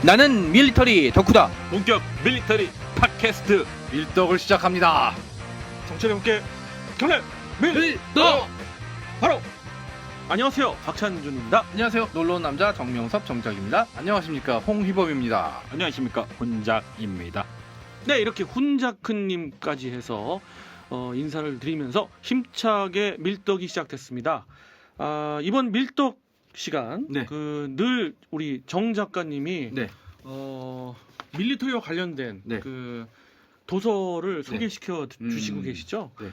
나는 밀리터리 덕후다. 본격 밀리터리 팟캐스트 밀떡을 시작합니다. 정철이 함께 경례 밀떡. 바로 안녕하세요, 박찬준입니다. 안녕하세요. 놀러온 남자 정명섭 정작입니다. 안녕하십니까, 홍희범입니다. 안녕하십니까, 혼작입니다. 네, 이렇게 훈자큰님까지 해서 인사를 드리면서 힘차게 밀떡이 시작됐습니다. 이번 밀떡 시간 네. 늘 우리 정 작가님이 네. 밀리터리와 관련된 네. 그 도서를 소개시켜 주시고 계시죠? 네.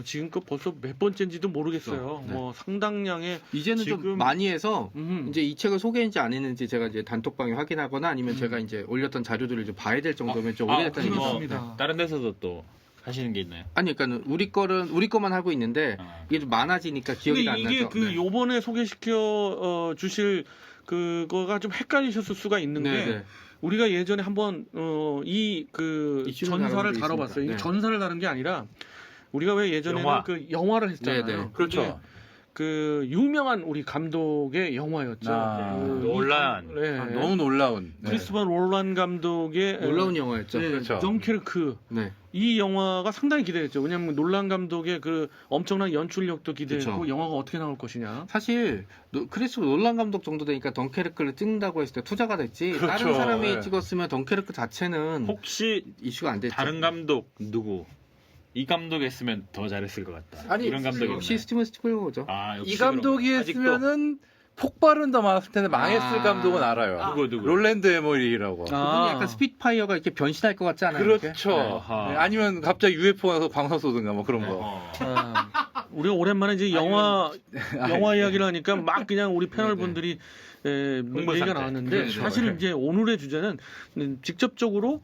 지금껏 벌써 몇 번째인지도 모르겠어요. 네. 뭐 상당량의 이제는 좀 많이 해서 이제 이 책을 소개했는지 안 했는지 제가 이제 단톡방에 확인하거나 아니면 제가 이제 올렸던 자료들을 좀 봐야 될 정도면 좀 오래됐다는 얘기죠. 그렇습니다. 다른 데서도 또 하시는 게 있나요? 아니, 그러니까 우리 거만 하고 있는데 이게 좀 많아지니까 기억이 안 근데 나서. 이게 그 요번에 소개시켜 주실 그거가 좀 헷갈리셨을 수가 있는 네, 게 네. 우리가 예전에 한번 이 그 이슈를 전사를 다룬 적이 다뤄봤어요. 있습니다. 이게 네. 전사를 다룬 게 아니라 우리가 왜 예전에는 영화. 그 영화를 했잖아요. 네, 네. 그렇죠. 그 유명한 우리 감독의 영화였죠. 놀란. 너무 놀라운. 크리스토퍼 롤란 감독의 놀라운 영화였죠. 네, 그렇죠. 덩케르크. 네. 이 영화가 상당히 기대됐죠. 왜냐하면 놀란 감독의 그 엄청난 연출력도 기대했고 그쵸. 영화가 어떻게 나올 것이냐. 사실 크리스토퍼 놀란 감독 정도 되니까 덩케르크를 찍는다고 했을 때 투자가 됐지. 그렇죠. 다른 사람이 네. 찍었으면 덩케르크 자체는 혹시 이슈가 안 됐죠. 다른 감독 누구? 이 감독이 했으면 더 잘했을 것 같다. 아니, 이런 감독이 역시 있나요? 스티븐 스필버그죠. 역시 이 감독이 그럼. 했으면은 폭발은 더 많았을 텐데 망했을 아. 감독은 알아요. 누구? 롤랜드 에머리라고. 그분이 약간 스피드파이어가 이렇게 변신할 것 같지 않아요? 이렇게? 그렇죠. 아하. 네, 아니면 갑자기 UFO 나서 광선 쏘든가 뭐 그런 거. 우리가 오랜만에 이제 영화 이야기를 하니까 막 그냥 우리 패널 분들이 얘기가 상태. 나왔는데 그렇죠. 사실 네. 이제 오늘의 주제는 직접적으로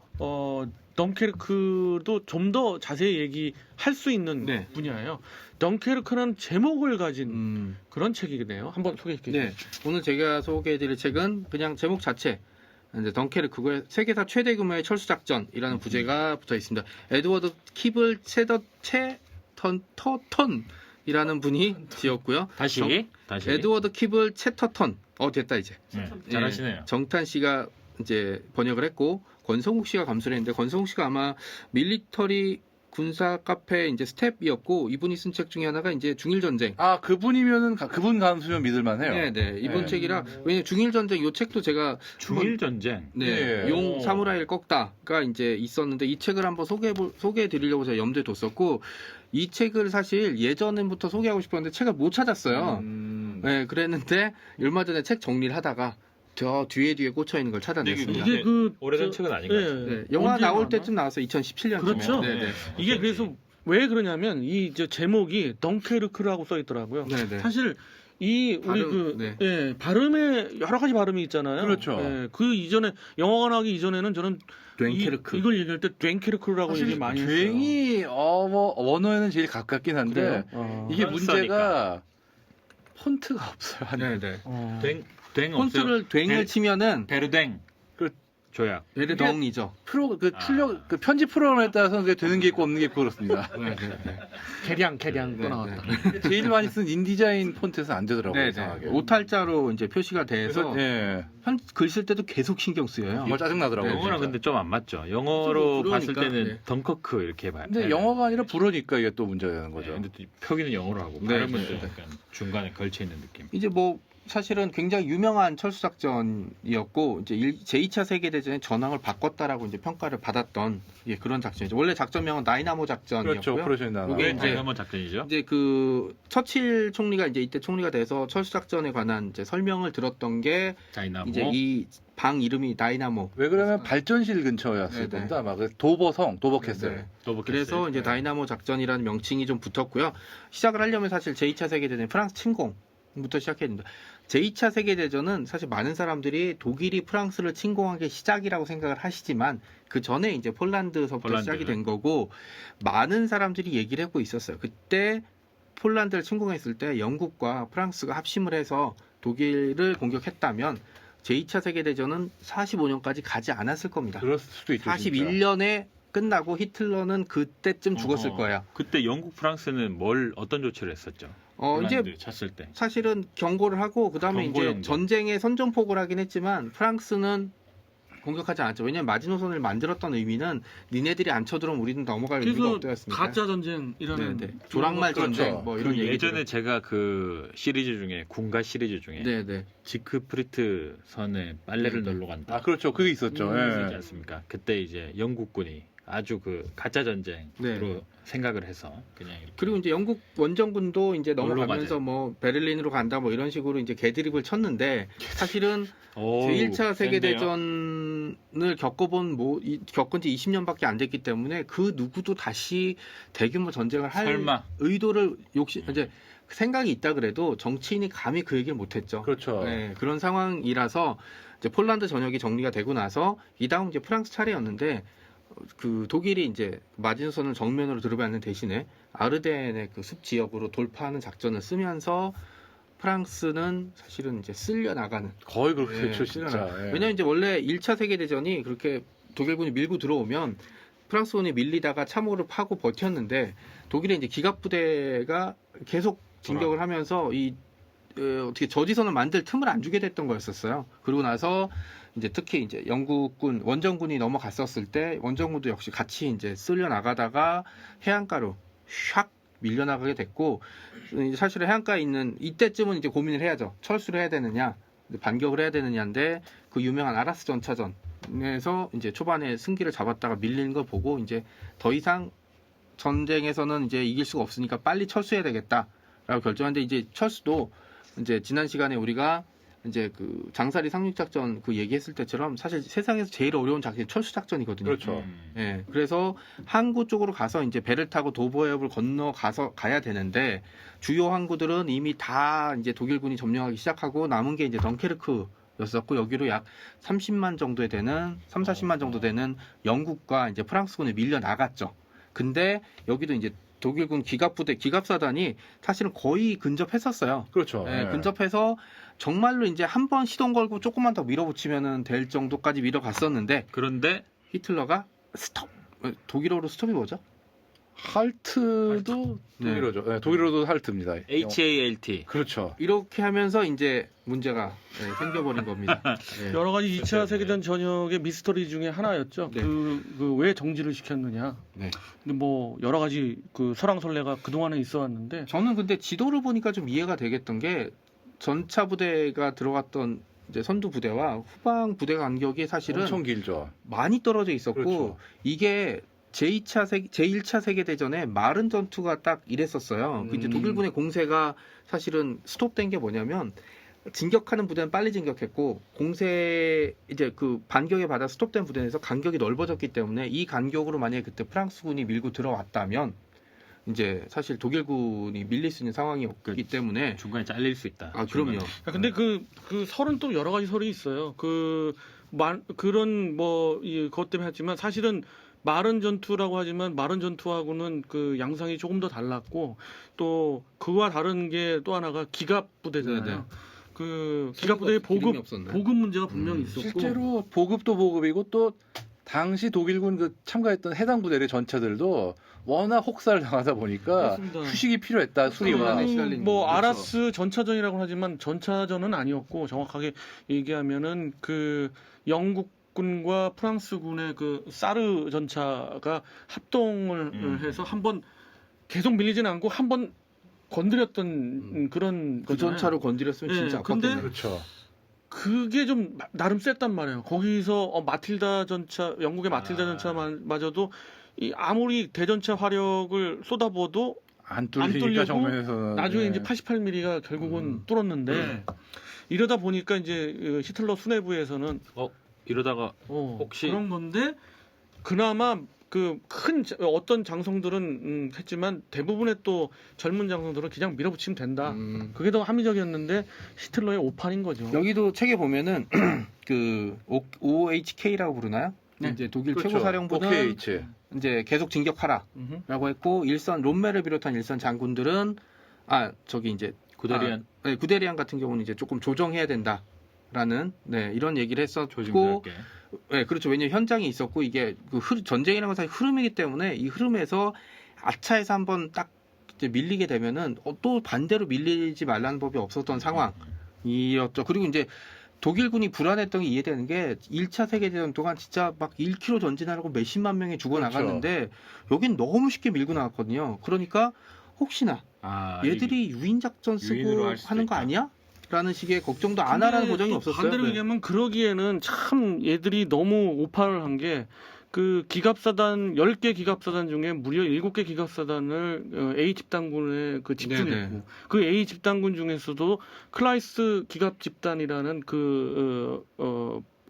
덩케르크도 좀 더 자세히 얘기할 수 있는 네. 분야예요. 덩케르크는 제목을 가진 그런 책이네요. 한번 소개해 주세요. 네. 오늘 제가 소개해드릴 책은 그냥 제목 자체. 이제 덩케르크고요. 세계사 최대 규모의 철수 작전이라는 부제가 붙어 있습니다. 에드워드 킵을 터턴이라는 분이 지었고요. 다시. 에드워드 킵을 채터턴. 됐다 이제. 네, 잘하시네요. 정탄 씨가 이제 번역을 했고 권성욱 씨가 감수를 했는데 권성욱 씨가 아마 밀리터리 군사 카페 이제 스텝이었고 이분이 쓴 책 중에 하나가 이제 중일 전쟁. 아, 그분이면은 그분 감수면 믿을만해요. 네, 이번 네. 책이라 왜냐 중일 전쟁 이 책도 제가 중일 전쟁. 네. 용 사무라이를 꺾다가 이제 있었는데 이 책을 한번 소개해 드리려고 제가 염두에 뒀었고 이 책을 사실 예전부터 소개하고 싶었는데 책을 못 찾았어요. 네, 그랬는데 얼마 전에 책 정리를 하다가 저 뒤에 꽂혀 있는 걸 찾아냈습니다. 이게 오래된 책은 아닌 것 같아요. 네, 영화 언제 나올 나왔나? 때쯤 나와서 2017년. 그렇죠. 네. 이게 그래서 왜 그러냐면 이 제목이 덩케르크라고 써 있더라고요. 네. 사실 우리 발음에 여러 가지 발음이 있잖아요. 그렇죠. 그 이전에 영화가 나기 이전에는 저는 됴케르크. 이걸 얘기할 때 됴케르크라고 얘기 많이 했어요. 굉이 원어에는 제일 가깝긴 한데 그래요? 이게 프랑스어니까. 문제가 폰트가 없어요. 네. 댕 없어요. 폰트를 댕을 치면은 베르댕. 그 조약. 베르덩이죠. 출력 편집 프로그램에 따라서 그게 되는 게 있고 없는 게 있고 그렇습니다. 개량 또 네, 나왔다. 제일 많이 쓴 인디자인 폰트에서 안 되더라고요. 이상하게. 오탈자로 이제 표시가 돼서 네. 글 쓸 때도 계속 신경 쓰여요. 정말 짜증 나더라고요. 네, 영어랑 진짜. 근데 좀 안 맞죠. 영어로 그러니까, 봤을 때는 네. 덩커크 이렇게 봐요. 근데 영어가 아니라 불어니까 이게 또 문제가 되는 거죠. 근데 또 표기는 영어로 하고 네, 발음은 네. 좀 약간 중간에 걸쳐 있는 느낌. 이제 뭐 사실은 굉장히 유명한 철수 작전이었고 이제 제2차 세계 대전의 전황을 바꿨다라고 이제 평가를 받았던 그런 작전이죠. 원래 작전명은 나이나모 작전이었고요. 그렇죠. 오퍼레이션 나나. 이게 이제 한번 작전이죠. 이제 그 처칠 총리가 이제 이때 총리가 돼서 철수 작전에 관한 이제 설명을 들었던 게 다이나모. 이제 이 방 이름이 나이나모. 왜 그러면 발전실 근처였을 네, 겁니다. 아마 그 도버캐슬. 네. 도버캐슬. 그래서 이제 다이나모 작전이라는 명칭이 좀 붙었고요. 시작을 하려면 사실 제2차 세계대전 프랑스 침공부터 시작했는데 제2차 세계대전은 사실 많은 사람들이 독일이 프랑스를 침공한 게 시작이라고 생각을 하시지만 그 전에 이제 폴란드서부터 시작이 된 거고 많은 사람들이 얘기를 하고 있었어요. 그때 폴란드를 침공했을 때 영국과 프랑스가 합심을 해서 독일을 공격했다면 제2차 세계대전은 45년까지 가지 않았을 겁니다. 그럴 수도 있죠. 41년에 끝나고 히틀러는 그때쯤 죽었을 거예요. 그때 영국, 프랑스는 어떤 조치를 했었죠? 이제 쳤을 때. 사실은 경고를 하고 그다음에 경고 이제 영도. 전쟁에 선전포고를 하긴 했지만 프랑스는 공격하지 않았죠. 왜냐하면 마지노선을 만들었던 의미는 니네들이 안 쳐들어오면 우리는 넘어갈 의미가 그래서 없더였습니까? 가짜 전쟁이라는 네네. 조랑말 그렇죠. 전쟁 뭐 이런 그 얘기. 예전에 제가 그 시리즈 중에 군가 시리즈 중에 네네. 지크프리트 선에 빨래를 네. 널러 간다. 아 그렇죠. 그게 있었죠. 있지 예. 않습니까? 그때 이제 영국군이 아주 그 가짜 전쟁으로 네. 생각을 해서 그냥 이렇게 그리고 이제 영국 원정군도 이제 넘어가면서 놀러 뭐 베를린으로 간다 뭐 이런 식으로 이제 개드립을 쳤는데 사실은 어우, 제1차 센데요? 세계대전을 겪은 지 20년밖에 안 됐기 때문에 그 누구도 다시 대규모 전쟁을 할 설마. 의도를 이제 생각이 있다 그래도 정치인이 감히 그 얘기를 못했죠. 그렇죠. 네, 그런 상황이라서 이제 폴란드 전역이 정리가 되고 나서 이 다음 이제 프랑스 차례였는데 그 독일이 이제 마진선을 정면으로 들어받는 대신에 아르덴의 그 숲 지역으로 돌파하는 작전을 쓰면서 프랑스는 사실은 이제 쓸려 나가는. 거의 그렇게 예, 됐죠, 진짜. 예. 왜냐면 이제 원래 1차 세계대전이 그렇게 독일군이 밀고 들어오면 프랑스군이 밀리다가 참호를 파고 버텼는데 독일의 이제 기갑부대가 계속 진격을 하면서 어떻게 저지선을 만들 틈을 안 주게 됐던 거였었어요. 그러고 나서 이제 특히 이제 영국군 원정군이 넘어갔었을 때 원정군도 역시 같이 이제 쓸려 나가다가 해안가로 샥 밀려나가게 됐고 이제 사실은 해안가에 있는 이때쯤은 이제 고민을 해야죠. 철수를 해야 되느냐, 반격을 해야 되느냐인데 그 유명한 아라스 전차전에서 이제 초반에 승기를 잡았다가 밀리는 걸 보고 이제 더 이상 전쟁에서는 이제 이길 수가 없으니까 빨리 철수해야 되겠다라고 결정했는데 이제 철수도 이제 지난 시간에 우리가 이제 그 장사리 상륙작전 그 얘기했을 때처럼 사실 세상에서 제일 어려운 작전이 철수 작전이거든요. 그렇죠. 예, 그래서 항구 쪽으로 가서 이제 배를 타고 도보해협을 건너 가야 되는데 주요 항구들은 이미 다 이제 독일군이 점령하기 시작하고 남은 게 이제 덩케르크였었고 여기로 약 30만 정도에 되는 40만 정도 되는 영국과 이제 프랑스군이 밀려 나갔죠. 근데 여기도 이제 독일군 기갑사단이 사실은 거의 근접했었어요. 그렇죠. 예, 예. 근접해서 정말로 이제 한 번 시동 걸고 조금만 더 밀어붙이면 될 정도까지 밀어갔었는데 그런데 히틀러가 스톱. 독일어로 스톱이 뭐죠? 할트도 네. 독일어죠. 네, 독일어도 할트입니다. HALT 그렇죠. 이렇게 하면서 이제 문제가 생겨버린 겁니다. 예. 여러 가지 2차 그렇죠. 세계대전 전역의 미스터리 중에 하나였죠. 네. 그 왜 정지를 시켰느냐. 네. 근데 뭐 여러 가지 그 설왕설래가 그 동안에 있어왔는데 저는 근데 지도를 보니까 좀 이해가 되겠던 게 전차 부대가 들어갔던 이제 선두 부대와 후방 부대 간격이 사실은 엄청 길죠. 많이 떨어져 있었고 그렇죠. 이게 제1차 세계대전에 마른 전투가 딱 이랬었어요. 그 이제 독일군의 공세가 사실은 스톱된 게 뭐냐면 진격하는 부대는 빨리 진격했고 공세 이제 그 반격에 받아 스톱된 부대에서 간격이 넓어졌기 때문에 이 간격으로 만약에 그때 프랑스군이 밀고 들어왔다면 이제 사실 독일군이 밀릴 수 있는 상황이었기 때문에 중간에 잘릴 수 있다. 아 그럼요. 야, 근데 그 설은 또 여러 가지 설이 있어요. 그런 그것 때문에 했지만 사실은 마른 전투라고 하지만 마른 전투하고는 그 양상이 조금 더 달랐고 또 그와 다른 게 또 하나가 기갑 부대잖아요. 네네. 그 기갑 부대의 기름이 없었나요? 보급 문제가 분명히 있었고 실제로 보급도 보급이고 또 당시 독일군 그 참가했던 해당 부대의 전차들도 워낙 혹사를 당하다 보니까 맞습니다. 휴식이 필요했다. 수리와. 안에 시달린 뭐 거죠. 아라스 전차전이라고 하지만 전차전은 아니었고 정확하게 얘기하면은 그 영국군과 프랑스군의 그 사르 전차가 합동을 해서 한번 계속 밀리지는 않고 한번 건드렸던 그런 그 거잖아요. 전차로 건드렸으면 예, 진짜 근데 아팠겠네요. 그렇죠. 그게 좀 나름 셌단 말이에요. 거기서 마틸다 전차, 영국의 마틸다 전차마저도 이 아무리 대전차 화력을 쏟아부어도 안 뚫리고 뚫리니까 정면에서는 나중에 네. 이제 88mm가 결국은 뚫었는데 이러다 보니까 이제 히틀러 수뇌부에서는 이러다가 혹시- 그런 건데 그나마 그 큰 어떤 장성들은 했지만 대부분의 또 젊은 장성들은 그냥 밀어붙이면 된다. 그게 더 합리적이었는데 히틀러의 오판인 거죠. 여기도 책에 보면은 그 OHK라고 부르나요? 네. 이제 독일 그렇죠. 최고 사령부는 OKH. 이제 계속 진격하라라고 음흠. 했고 일선 롬메를 비롯한 일선 장군들은 이제 구데리안 구데리안 같은 경우는 이제 조금 조정해야 된다라는 이런 얘기를 했었고 조심스럽게. 네, 그렇죠. 왜냐면 현장에 있었고 이게 그 전쟁이라는 건 사실 흐름이기 때문에 이 흐름에서 아차에서 한번 딱 이제 밀리게 되면은 또 반대로 밀리지 말라는 법이 없었던 상황이었죠. 그리고 이제 독일군이 불안했던 게 이해되는 게 1차 세계대전 동안 진짜 막 1km 전진하라고 몇십만 명이 죽어 그렇죠. 나갔는데 여긴 너무 쉽게 밀고 나갔거든요. 그러니까 혹시나 얘들이 유인 작전 유인으로 쓰고 할 수도 하는 거 있다. 아니야? 라는 식의 걱정도 안 하라는 보장이 또 없었어요. 반대로 네. 얘기하면 그러기에는 참 얘들이 너무 오판을 한 게 그 기갑사단 10개 기갑사단 중에 무려 7개 기갑사단을 A 집단군에 그 집중했고 네네. 그 A 집단군 중에서도 클라이스 기갑 집단이라는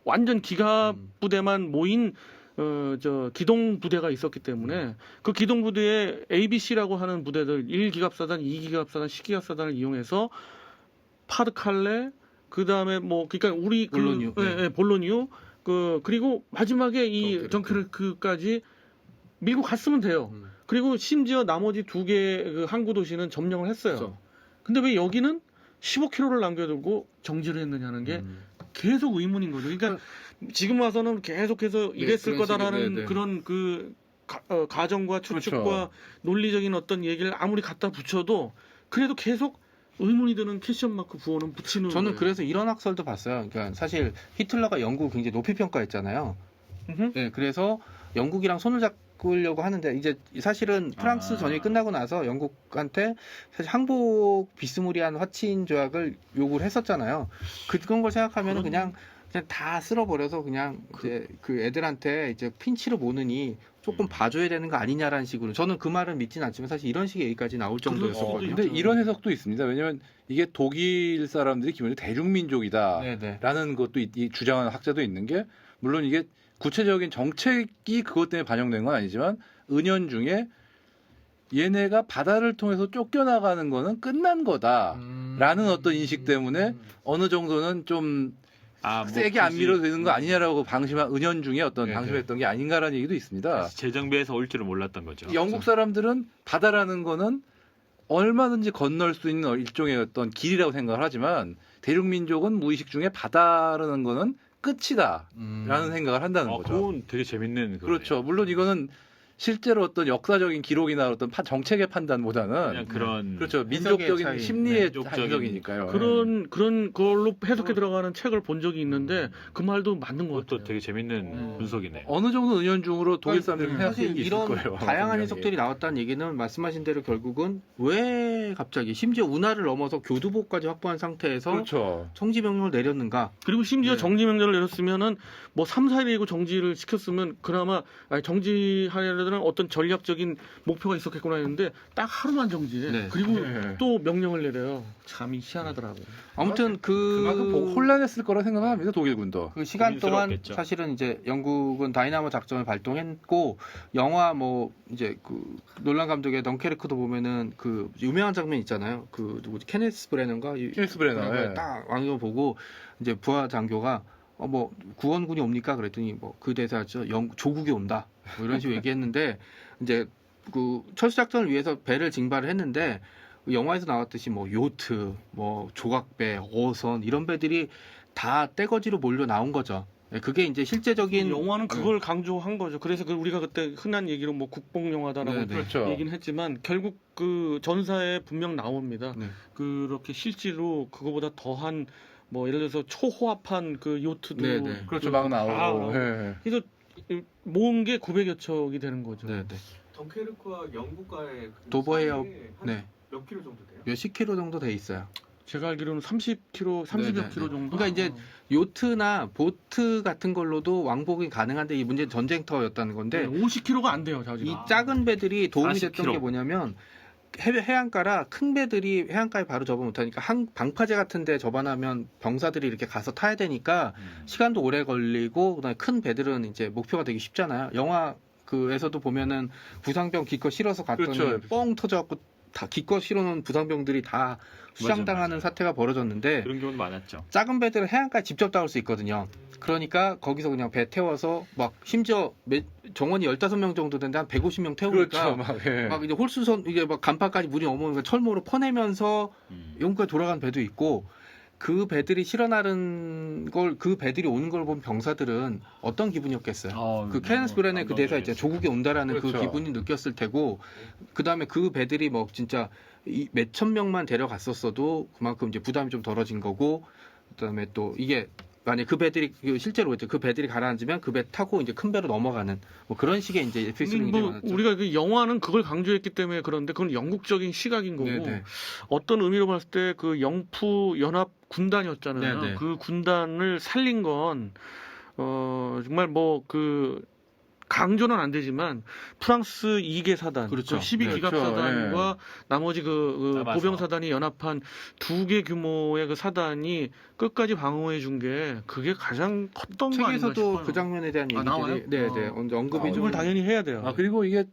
완전 기갑 부대만 모인 저 기동 부대가 있었기 때문에 그 기동 부대에 ABC라고 하는 부대들 1기갑사단, 2기갑사단, 10기갑사단을 이용해서 파드칼레 그다음에 뭐 그러니까 우리 볼로뉴, 네. 볼로뉴 그리고 마지막에 이 덩케르크까지 밀고 갔으면 돼요. 그리고 심지어 나머지 2개 그 항구 도시는 점령을 했어요. 그렇죠. 근데 왜 여기는 15km를 남겨두고 정지를 했느냐는 게 계속 의문인 거죠. 그러니까 지금 와서는 계속해서 이랬을 그런 거다라는 식의, 네, 네. 그런 그 가정과 추측과 그렇죠. 논리적인 어떤 얘기를 아무리 갖다 붙여도 그래도 계속 의문이 드는 캐션 마크 부호는 붙이는 저는 거예요. 그래서 이런 학설도 봤어요. 그러니까 사실 히틀러가 영국 굉장히 높이 평가했잖아요. 음흠. 네, 그래서 영국이랑 손을 잡으려고 하는데 이제 사실은 프랑스 전역이 끝나고 나서 영국한테 사실 항복 비스무리한 화친 조약을 요구를 했었잖아요. 그런 걸 생각하면 그냥 다 쓸어버려서 그냥 이제 그 애들한테 이제 핀치를 모느니 조금 봐줘야 되는 거 아니냐라는 식으로 저는 그 말은 믿진 않지만 사실 이런 식의 얘기까지 나올 정도였었거든요. 근데 이런 해석도 있습니다. 왜냐하면 이게 독일 사람들이 기본적으로 대륙민족이다라는 네네. 것도 주장하는 학자도 있는 게 물론 이게 구체적인 정책이 그것 때문에 반영된 건 아니지만 은연중에 얘네가 바다를 통해서 쫓겨나가는 거는 끝난 거다라는 어떤 인식 때문에 어느 정도는 좀 세게 안 밀어도 되는 거 아니냐라고 방심한 은연중에 어떤 네네. 방심했던 게 아닌가라는 얘기도 있습니다. 재정비해서 올 줄을 몰랐던 거죠. 영국 사람들은 바다라는 거는 얼마든지 건널 수 있는 일종의 어떤 길이라고 생각을 하지만 대륙민족은 무의식 중에 바다라는 거는 끝이다라는 생각을 한다는 거죠. 그건 되게 재밌는 그렇죠. 물론 이거는 실제로 어떤 역사적인 기록이나 어떤 정책의 판단보다는 그냥 그런 그렇죠. 해석의 민족적인 차이. 심리의 민족적인 해석이니까요. 그런 걸로 해석해 들어가는 책을 본 적이 있는데 그 말도 맞는 것 그것도 같아요. 되게 재밌는 분석이네요. 어느 정도 은연중으로 독일 사람들이 생각하는 사실 게 있을 이런 거예요. 다양한 분명히. 해석들이 나왔다는 얘기는 말씀하신 대로 결국은 왜 갑자기 심지어 운하를 넘어서 교두보까지 확보한 상태에서 그렇죠. 정지 명령을 내렸는가? 그리고 심지어 네. 정지 명령을 내렸으면은 뭐 3, 4일이고 정지를 시켰으면 그나마 정지하려는 어떤 전략적인 목표가 있었겠구나 했는데 딱 하루만 정지해. 네. 그리고 네. 또 명령을 내려요. 참이 희한하더라고요. 아무튼 그만큼 혼란했을 거라 생각합니다. 독일군도. 그 시간 동안 고민스러웠겠죠. 사실은 이제 영국은 다이나모 작전을 발동했고 영화 뭐 이제 그 놀란 감독의 덩케르크도 보면은 그 유명한 장면 있잖아요. 그 누구지 케네스 브레너인가? 케네스 브레너, 예. 딱 왕이거 보고 이제 부하 장교가 뭐 구원군이 옵니까? 그랬더니 뭐 그 대사죠. 조국이 온다. 뭐 이런 식으로 얘기했는데 이제 그 철수 작전을 위해서 배를 징발을 했는데 영화에서 나왔듯이 뭐 요트, 뭐 조각배, 어선 이런 배들이 다 떼거지로 몰려 나온 거죠. 그게 이제 실제적인 영화는 그걸 강조한 거죠. 그래서 우리가 그때 흔한 얘기로 뭐 국뽕 영화다라고 네, 네. 그렇죠. 얘기는 했지만 결국 그 전사에 분명 나옵니다. 네. 그렇게 실제로 그거보다 더한 뭐 예를 들어서 초호합한 그 요트도 네, 네. 그렇죠. 막 나오고. 나오고. 예. 그래서 모은 게 900여 척이 되는 거죠. 네, 네. 덩케르크와 영국과의 그 도버헤어 사이에 네. 몇 킬로 정도 돼요? 몇십 킬로 정도 돼 있어요. 제가 알기로는 30km, 30여 네, 네, 킬로 네. 정도. 그러니까 이제 요트나 보트 같은 걸로도 왕복이 가능한데 이 문제는 전쟁터였다는 건데 50km가 안 돼요, 이 자지가. 작은 배들이 도움이 됐던 40km. 게 뭐냐면 해안가라 큰 배들이 해안가에 바로 접어 못하니까 방파제 같은데 접어나면 병사들이 이렇게 가서 타야 되니까 시간도 오래 걸리고 그다음에 큰 배들은 이제 목표가 되기 쉽잖아요. 영화 그에서도 보면은 부상병 기껏 실어서 갔더니 그렇죠. 뻥 터져갖고 다 기껏 실어놓은 부상병들이 다 수상당하는 맞아요. 사태가 벌어졌는데 그런 경우도 많았죠. 작은 배들은 해안가에 직접 닿을 수 있거든요. 그러니까 거기서 그냥 배 태워서 막 심지어 정원이 15명 정도 되는데 한 150명 태우니까 그렇죠. 막, 예. 막 이제 홀수선 이게 막 간판까지 물이 넘어오니까 철모로 퍼내면서 영국에 돌아간 배도 있고 그 배들이 실어나른 걸 그 배들이 오는 걸 본 병사들은 어떤 기분이었겠어요. 그 케네스 브레너의 그 대사 있잖아요. 조국이 온다라는 그 그렇죠. 기분이 느꼈을 테고 그 다음에 그 배들이 뭐 진짜 몇천 명만 데려갔었어도 그만큼 이제 부담이 좀 덜어진 거고 그다음에 또 이게 만약 그 배들이 실제로 그 배들이 가라앉으면 그 배 타고 이제 큰 배로 넘어가는 뭐 그런 식의 이제 에피소드가 굉장히 뭐 많았죠. 우리가 그 영화는 그걸 강조했기 때문에 그런데 그건 영국적인 시각인 거고 네네. 어떤 의미로 봤을 때 그 영프 연합 군단이었잖아요. 네네. 그 군단을 살린 건 정말 뭐 그 강조는 안 되지만 프랑스 2개 사단, 그렇죠. 12기갑 그렇죠. 사단과 나머지 그 남아서. 보병 사단이 연합한 2개 규모의 그 사단이 끝까지 방어해 준 게 그게 가장 컸던 거 아닌가 책에서도 싶어요. 그 장면에 대한 아, 나와요? 얘기들이 네네 언급이 좀 언급을 당연히 해야 돼요. 그리고 이게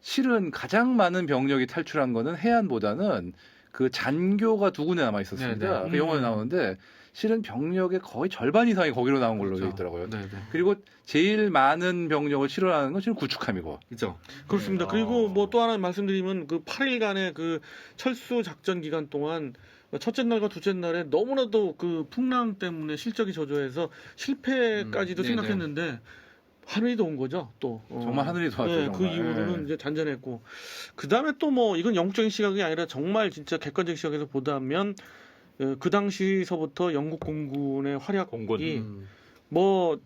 실은 가장 많은 병력이 탈출한 거는 해안보다는 그 잔교가 두 군데 남아 있었습니다. 네네. 그 영화에 나오는데 실은 병력의 거의 절반 이상이 거기로 나온 걸로 되어 그렇죠. 있더라고요. 네네. 그리고 제일 많은 병력을 실현하는 건 실은 구축함이고. 그죠. 그렇습니다. 네. 그리고 뭐 또 하나 말씀드리면 그 8일간의 그 철수 작전 기간 동안 첫째 날과 둘째 날에 너무나도 그 풍랑 때문에 실적이 저조해서 실패까지도 네네. 생각했는데 하늘이 도운 거죠. 또 정말 하늘이 도왔죠. 네, 정말. 그 이후로는 예. 이제 잔잔했고 그 다음에 또 뭐 이건 영적인 시각이 아니라 정말 진짜 객관적 시각에서 보다면 그 당시서부터 영국 공군의 활약이 공군. 뭐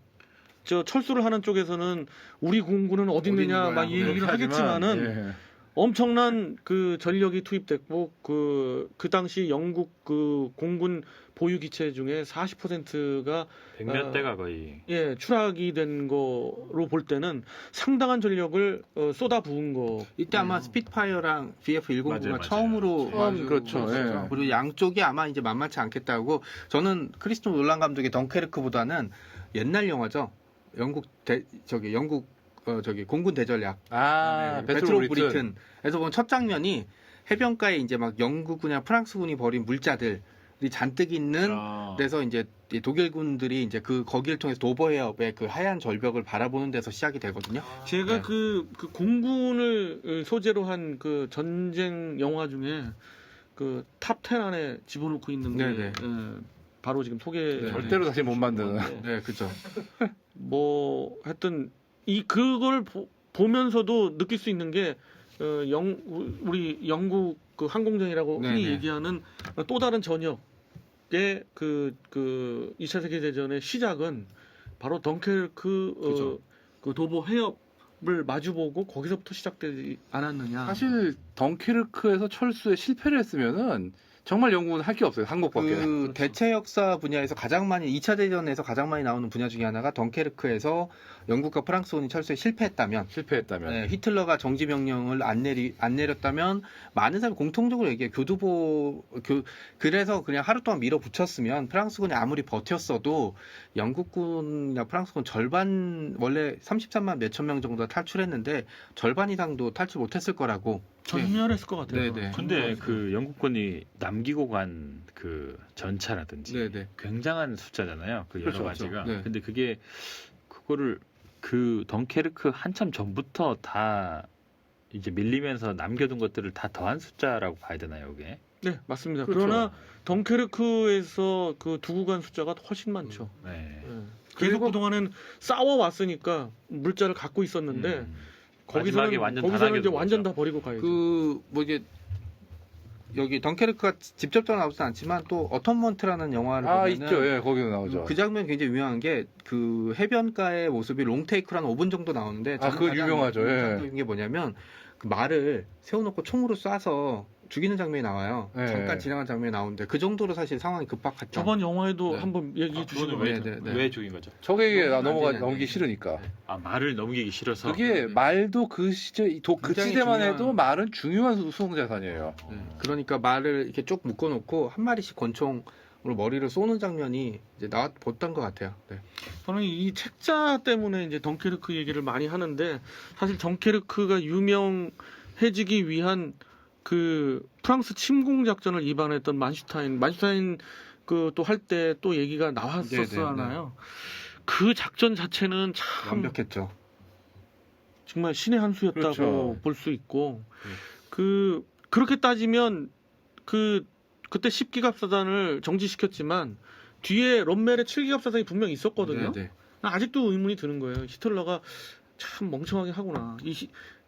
저 철수를 하는 쪽에서는 우리 공군은 어디 있느냐 어디 있는 막 이 거야. 얘기를 그렇게 하지만, 하겠지만은 예. 엄청난 그 전력이 투입됐고 그 당시 영국 그 공군 보유 기체 중에 40%가 백몇 대가 거의 추락이 된 거로 볼 때는 상당한 전력을 쏟아 부은 거. 이때 아마 스피드파이어랑 BF-109가 맞아요, 맞아요. 처음으로 처음, 마주 그렇죠. 보였었죠. 예. 그리고 양쪽이 아마 이제 만만치 않겠다고 저는 크리스토퍼 놀란 감독의 덩케르크보다는 옛날 영화죠. 영국 공군 대전략 배틀 오브 브리튼. 에서 보면 첫 장면이 해변가에 이제 막 영국군이나 프랑스군이 벌인 물자들이 잔뜩 있는 그래서 이제 이 독일군들이 이제 거기를 통해서 도버 해협의 그 하얀 절벽을 바라보는 데서 시작이 되거든요. 제가 네. 그 공군을 소재로 한 그 전쟁 영화 중에 그 탑 10 안에 집어넣고 있는 게 네네. 바로 지금 소개. 네. 절대로 다시 못 만드는. 네, 그렇죠. 뭐 하여튼 그걸 보면서도 느낄 수 있는 게 우리 영국 그 항공전이라고 흔히 네네. 얘기하는 또 다른 전역의 그 2차 세계 대전의 시작은 바로 덩케르크 그죠. 그 도보 해협을 마주보고 거기서부터 시작되지 않았느냐. 사실 덩케르크에서 철수에 실패를 했으면은 정말 영국은 할 게 없어요. 한국밖에. 그 대체 역사 분야에서 가장 많이 2차 대전에서 가장 많이 나오는 분야 중에 하나가 덩케르크에서 영국과 프랑스군이 철수에 실패했다면 실패했다면. 네, 히틀러가 정지 명령을 안 내렸다면 많은 사람이 공통적으로 얘기해 그래서 그냥 하루 동안 밀어붙였으면 프랑스군이 아무리 버텼어도 영국군이나 프랑스군 절반 원래 33만 몇천 명 정도가 탈출했는데 절반 이상도 탈출 못했을 거라고. 전멸했을 것 같아요. 네네. 근데 그 영국군이 남기고 간 그 전차라든지 네네. 굉장한 숫자잖아요. 그 여러 그렇죠, 가지가. 그렇죠. 네. 근데 그거를 그 덩케르크 한참 전부터 다 이제 밀리면서 남겨둔 것들을 다 더한 숫자라고 봐야 되나요, 이게? 네, 맞습니다. 그렇죠. 그러나 덩케르크에서 그 두고 간 숫자가 훨씬 많죠. 네. 계속 그리고- 그동안은 싸워 왔으니까 물자를 갖고 있었는데 마지막에 완전 다 거기서는 이제 남겨둔 완전 거죠. 다 버리고 가야죠. 뭐 이게 여기 덩케르크가 직접 나오진 않지만 또 어텀먼트라는 영화를 보면은 있죠. 예, 거기도 나오죠. 그 장면 굉장히 유명한 게 그 해변가의 모습이 롱테이크로 한 5분 정도 나오는데 저는 그거 가장 유명하죠. 예. 인상적인 게 뭐냐면 그 말을 세워놓고 총으로 쏴서 죽이는 장면이 나와요. 예. 잠깐 지나간 장면이 나오는데 그 정도로 사실 상황이 급박했죠. 저번 영화에도 네. 한번 얘기해 주시고 그거는 왜, 네, 네, 네. 왜 죽인 거죠? 적에게 안 넘기 되는데. 싫으니까. 아 말을 넘기기 싫어서. 그게 말도 그 시절 그 굉장히 시대만 중요한- 해도 말은 중요한 수송 자산이에요. 네. 그러니까 말을 이렇게 쭉 묶어놓고 한 마리씩 권총으로 머리를 쏘는 장면이 이제 봤던 것 같아요. 네. 저는 이 책자 때문에 이제 덩케르크 얘기를 많이 하는데 사실 덩케르크가 유명해지기 위한 그 프랑스 침공 작전을 입안했던 만슈타인 그 또 할 때 또 얘기가 나왔었잖아요. 그 작전 자체는 참 완벽했죠. 정말 신의 한 수였다고 그렇죠. 볼 수 있고 네. 그렇게 따지면 그때 10기갑 사단을 정지시켰지만 뒤에 럼멜의 7기갑 사단이 분명 있었거든요. 네, 네. 난 아직도 의문이 드는 거예요. 히틀러가 참 멍청하게 하구나.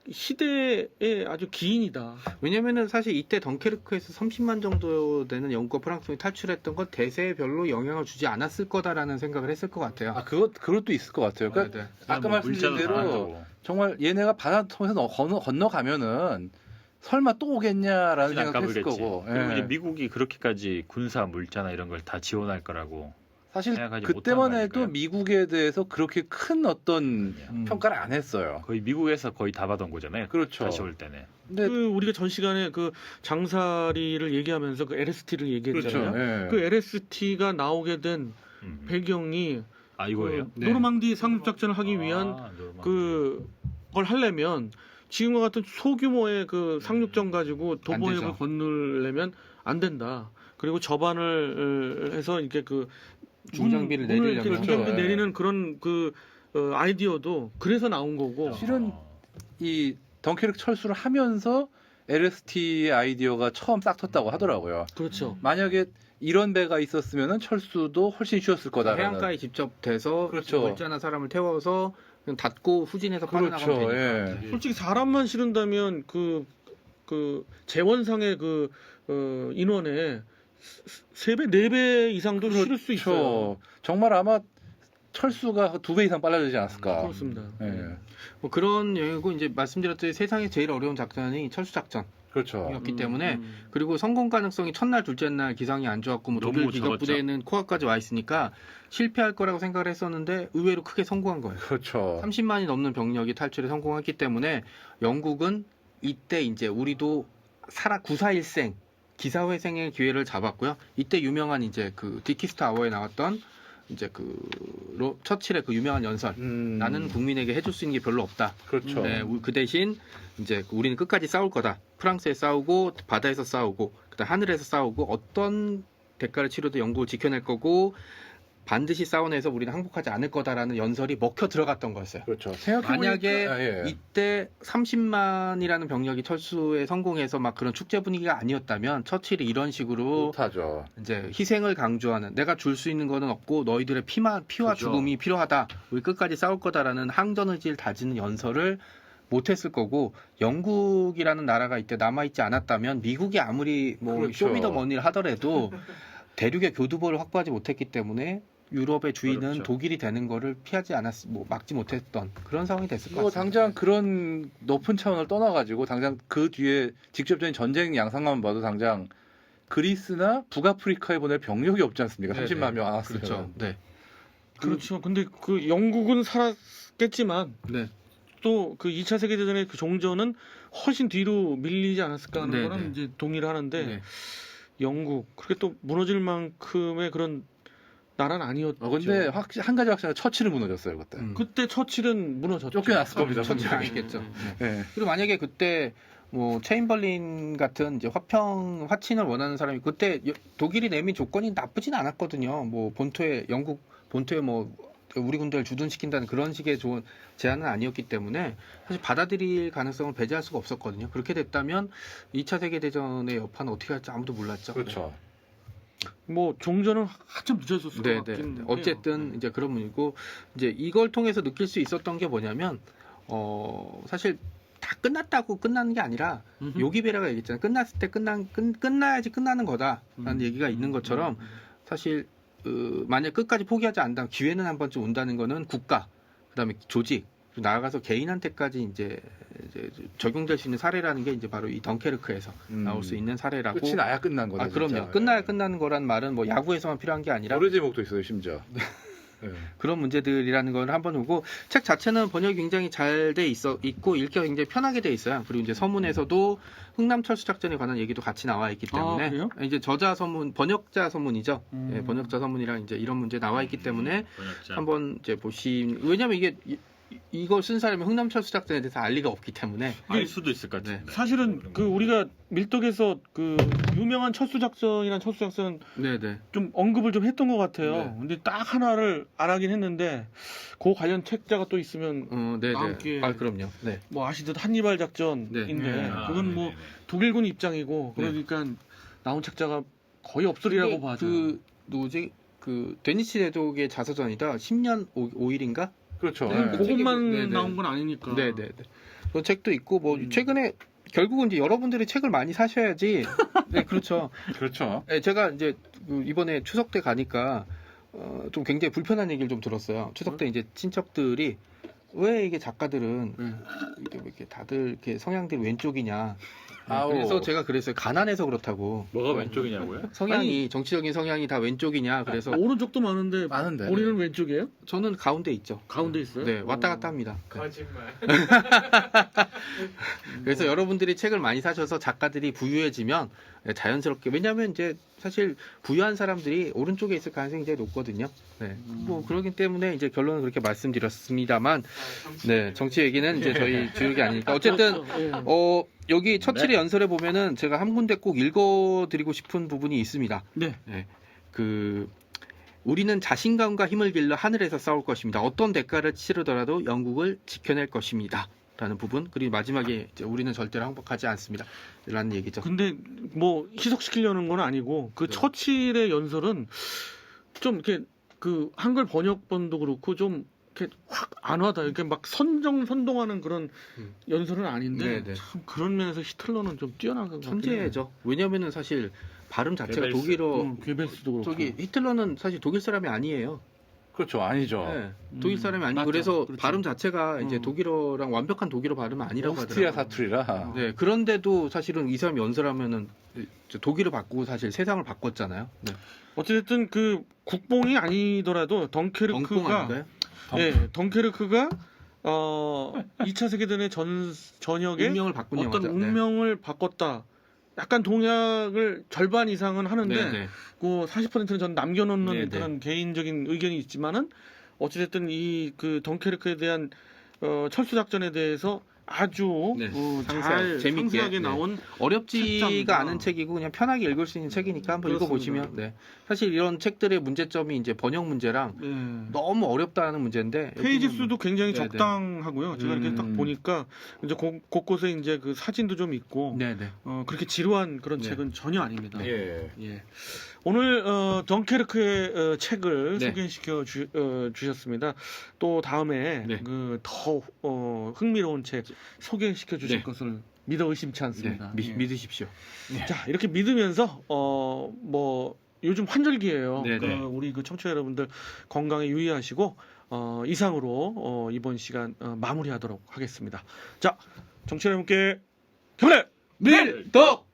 시대의 아주 기인이다. 왜냐면은 사실 이때 덩케르크에서 30만 정도 되는 영국과 프랑스군이 탈출했던 건 대세에 별로 영향을 주지 않았을 거다라는 생각을 했을 것 같아요. 아 그것도 있을 것 같아요. 그러니까 네, 네. 아까 뭐 말씀드린 물자도 대로 달아주고. 정말 얘네가 바다 통해서 건너가면은 설마 또 오겠냐라는 안 생각했을 까불겠지. 거고. 그리고 예. 이제 미국이 그렇게까지 군사 물자나 이런 걸 다 지원할 거라고 사실 생각하지 그때만 못한 해도 거 아닐까요? 미국에 대해서 그렇게 큰 어떤 음. 평가를 안 했어요. 거의 미국에서 거의 다 받은 거잖아요. 그렇죠. 다시 올 때는. 근데 그 우리가 전 시간에 그 장사리를 얘기하면서 그 LST를 얘기했잖아요. 그렇죠. 예. 그 LST가 나오게 된 음. 배경이 아 이거예요? 그 노르망디 상륙작전을 하기 위한 아, 노르망디. 그걸 하려면 지금과 같은 소규모의 그 상륙전 가지고 안 도보해를 되죠. 건너려면 안 된다. 그리고 저반을 해서 이렇게 그 중장비를 문을 내리려면. 이렇게 중장비 그렇죠. 내리는 그런 그 아이디어도 그래서 나온 거고. 실은 이 덩케르크 철수를 하면서 LST 아이디어가 처음 싹 텄다고 하더라고요. 그렇죠. 만약에 이런 배가 있었으면은 철수도 훨씬 쉬웠을 거다라는. 해안가에 직접 돼서 그렇죠. 물자나 사람을 태워서 그냥 닫고 후진해서 빠져나가면 그렇죠. 되니까. 예. 솔직히 사람만 실은다면 그 재원상의 그 인원에 3배, 4배 이상도 실을 수 있어요. 그렇죠. 정말 아마 철수가 2배 이상 빨라지지 않았을까. 그렇습니다. 예. 뭐 그런 영역이고 이제 말씀드렸듯이 세상에 제일 어려운 작전이 철수 작전이었기 그렇죠. 때문에 그리고 성공 가능성이 첫날 둘째 날 기상이 안 좋았고 뭐 너무 독일 기갑 적었죠. 부대에는 코앞까지 와 있으니까 실패할 거라고 생각을 했었는데 의외로 크게 성공한 거예요. 그렇죠. 30만이 넘는 병력이 탈출에 성공했기 때문에 영국은 이때 이제 우리도 구사일생 기사회생의 기회를 잡았고요. 이때 유명한 이제 그 디키스트 아워에 나왔던 이제 처칠의 그 유명한 연설. 나는 국민에게 해줄 수 있는 게 별로 없다. 그렇죠. 네, 그 대신 이제 우리는 끝까지 싸울 거다. 프랑스에 싸우고 바다에서 싸우고 그다음 하늘에서 싸우고 어떤 대가를 치르도 영국을 지켜낼 거고 반드시 싸워내서 우리는 항복하지 않을 거다라는 연설이 먹혀 들어갔던 거였어요. 그렇죠. 생각해보니까 만약에 이때 30만이라는 병력이 철수에 성공해서 막 그런 축제 분위기가 아니었다면 처칠이 이런 식으로 못하죠. 이제 희생을 강조하는 내가 줄 수 있는 거는 없고 너희들의 피와 그죠. 죽음이 필요하다. 우리 끝까지 싸울 거다라는 항전 의지를 다지는 연설을 못했을 거고 영국이라는 나라가 이때 남아있지 않았다면 미국이 아무리 뭐 그렇죠. 쇼미더머니를 하더라도 대륙의 교두보를 확보하지 못했기 때문에 유럽의 주인은 그렇죠. 독일이 되는 거를 막지 못했던 그런 상황이 됐을 것 뭐 같습니다. 당장 그런 높은 차원을 떠나가지고 당장 그 뒤에 직접적인 전쟁 양상만 봐도 당장 그리스나 북아프리카에 보낼 병력이 없지 않습니까? 네, 30만 네. 명 안 왔으면. 그렇죠. 네. 그렇죠. 근데 그 영국은 살았겠지만 네. 또 그 2차 세계대전의 그 종전은 훨씬 뒤로 밀리지 않았을까 하는 네, 거는 네. 이제 동의를 하는데 네. 영국 그렇게 또 무너질 만큼의 그런 나라는 아니었죠. 근데 한 가지 확실한 처치를 무너졌어요 그때. 그때 처칠은 무너졌죠. 쫓겨났을 겁니다. 천지 분명히. 아니겠죠. 네. 네. 그리고 만약에 그때 뭐 체인벌린 같은 이제 화친을 원하는 사람이 그때 독일이 내민 조건이 나쁘진 않았거든요. 뭐 영국 본토에 뭐 우리 군대를 주둔시킨다는 그런 식의 좋은 제안은 아니었기 때문에 사실 받아들일 가능성을 배제할 수가 없었거든요. 그렇게 됐다면 2차 세계대전의 여파는 어떻게 할지 아무도 몰랐죠. 그렇죠. 뭐 종전은 한참 늦어졌을 것 네, 같긴 네. 해요. 어쨌든 이제 그런 분이고 이제 이걸 통해서 느낄 수 있었던 게 뭐냐면 사실 다 끝났다고 끝나는 게 아니라 요기베라가 얘기했잖아요. 끝났을 때 끝나야지 끝나는 거다라는 얘기가 있는 것처럼 사실 만약 끝까지 포기하지 않는다면 기회는 한 번쯤 온다는 거는 국가, 그다음에 조직, 그리고 나아가서 개인한테까지 이제 적용될 수 있는 사례라는 게 이제 바로 이 덩케르크에서 나올 수 있는 사례라고. 끝이 나야 끝난 거다. 아, 그럼요. 진짜. 끝나야 끝나는 거란 말은 뭐 야구에서만 필요한 게 아니라 노래 제목도 있어요 심지어. 네. 그런 문제들이라는 걸 한번 보고 책 자체는 번역이 굉장히 잘 돼 있고 읽기가 굉장히 편하게 돼 있어요. 그리고 이제 서문에서도 흥남 철수 작전에 관한 얘기도 같이 나와 있기 때문에 그래요? 이제 저자 서문, 번역자 서문이죠. 예, 번역자 서문이랑 이제 이런 문제 나와 있기 때문에 번역자. 한번 이제 왜냐면 이게 이걸 쓴 사람이 흥남 철수 작전에 대해서 알 리가 없기 때문에 알 수도 있을 것 같은데. 네. 사실은 그 우리가 밀떡에서 그 유명한 철수 작전이란 철수 작전은 네네. 좀 언급을 좀 했던 것 같아요. 네. 근데 딱 하나를 안 하긴 했는데 그 관련 책자가 또 있으면 네네. 다음 기회에. 아 그럼요. 네. 뭐 아시듯 한니발 작전인데 네. 그건 뭐 독일군 입장이고 그러니까 나온 책자가 거의 없으리라고 근데 봐죠. 누구지? 데니치 대독의 자서전이다. 10년 5일인가? 그렇죠. 네, 네. 그것만 네네. 나온 건 아니니까. 네네. 그런 책도 있고 뭐 최근에 결국은 이제 여러분들이 책을 많이 사셔야지. 네, 그렇죠. 그렇죠. 네, 제가 이제 그 이번에 추석 때 가니까 좀 굉장히 불편한 얘기를 좀 들었어요. 추석 때 이제 친척들이 왜 이게 작가들은 이렇게 다들 이렇게 성향들이 왼쪽이냐. 아우. 그래서 제가 그랬어요. 가난해서 그렇다고. 뭐가 왼쪽이냐고요? 성향이 정치적인 성향이 다 왼쪽이냐. 그래서 오른쪽도 많은데 많은데. 우리는 왼쪽이에요? 저는 가운데 있죠. 가운데 있어요? 네, 왔다 갔다 합니다. 거짓말. 그래서 여러분들이 책을 많이 사셔서 작가들이 부유해지면 자연스럽게 왜냐하면 이제 사실 부유한 사람들이 오른쪽에 있을 가능성이 굉장히 높거든요. 네, 뭐 그러기 때문에 이제 결론은 그렇게 말씀드렸습니다만, 네, 정치 얘기는 이제 저희 주역이 아니니까 어쨌든 그렇죠. 예. 여기 처칠의 연설에 보면은 제가 한 군데 꼭 읽어드리고 싶은 부분이 있습니다. 네. 네, 우리는 자신감과 힘을 길러 하늘에서 싸울 것입니다. 어떤 대가를 치르더라도 영국을 지켜낼 것입니다. 라는 부분. 그리고 마지막에 이제 우리는 절대로 항복하지 않습니다. 라는 얘기죠. 근데 뭐 희석시키려는 건 아니고 그 네. 처칠의 연설은 좀 이렇게 그 한글 번역본도 그렇고 좀 이렇게 확 안와다 이렇게 막 선동하는 그런 연설은 아닌데 네네. 참 그런 면에서 히틀러는 좀 뛰어난 것 같아요. 천재죠. 왜냐면은 사실 발음 자체가 괴벨스. 독일어 괴벨스도 그렇고. 저기 히틀러는 사실 독일 사람이 아니에요. 그렇죠. 아니죠. 네, 독일 사람이 아니고 맞죠. 그래서 그렇죠. 발음 자체가 이제 독일어랑 완벽한 독일어 발음은 아니라고 오스트리아 하더라고요. 사투리라. 네, 그런데도 사실은 이 사람이 연설하면은 독일을 바꾸고 사실 세상을 바꿨잖아요. 네. 어쨌든 그 국뽕이 아니더라도 덩콩 덩케르크가 아닌가요? 덩케르크가 2차 세계대전의 전역에 운명을 바꾼 어떤 영화죠. 운명을 바꿨다. 약간 동약을 절반 이상은 하는데 네, 네. 그 40%는 전 남겨놓는 네, 네. 그런 개인적인 의견이 있지만은 어찌됐든 이 그 덩케르크에 대한 철수 작전에 대해서 아주 네, 잘 재밌게, 상세하게 네. 나온 어렵지가 책자입니다. 않은 책이고 그냥 편하게 읽을 수 있는 책이니까 한번 그렇습니다. 읽어보시면 네. 사실 이런 책들의 문제점이 이제 번역 문제랑 네. 너무 어렵다는 문제인데 페이지 여기는 수도 굉장히 네네. 적당하고요. 제가 이렇게 딱 보니까 이제 곳곳에 이제 그 사진도 좀 있고 네네. 그렇게 지루한 그런 네. 책은 전혀 아닙니다. 예. 예. 오늘 덩케르크의 책을 네. 소개시켜 주셨습니다. 또 다음에 네. 그 더 흥미로운 책 소개시켜 주실 네. 것을 믿어 의심치 네. 않습니다. 예. 믿으십시오. 자, 이렇게 믿으면서 뭐 요즘 환절기예요. 네, 그 네. 우리 그 청취자 여러분들 건강에 유의하시고 이상으로 이번 시간 마무리하도록 하겠습니다. 자, 청취자 여러분께 경례 밀덕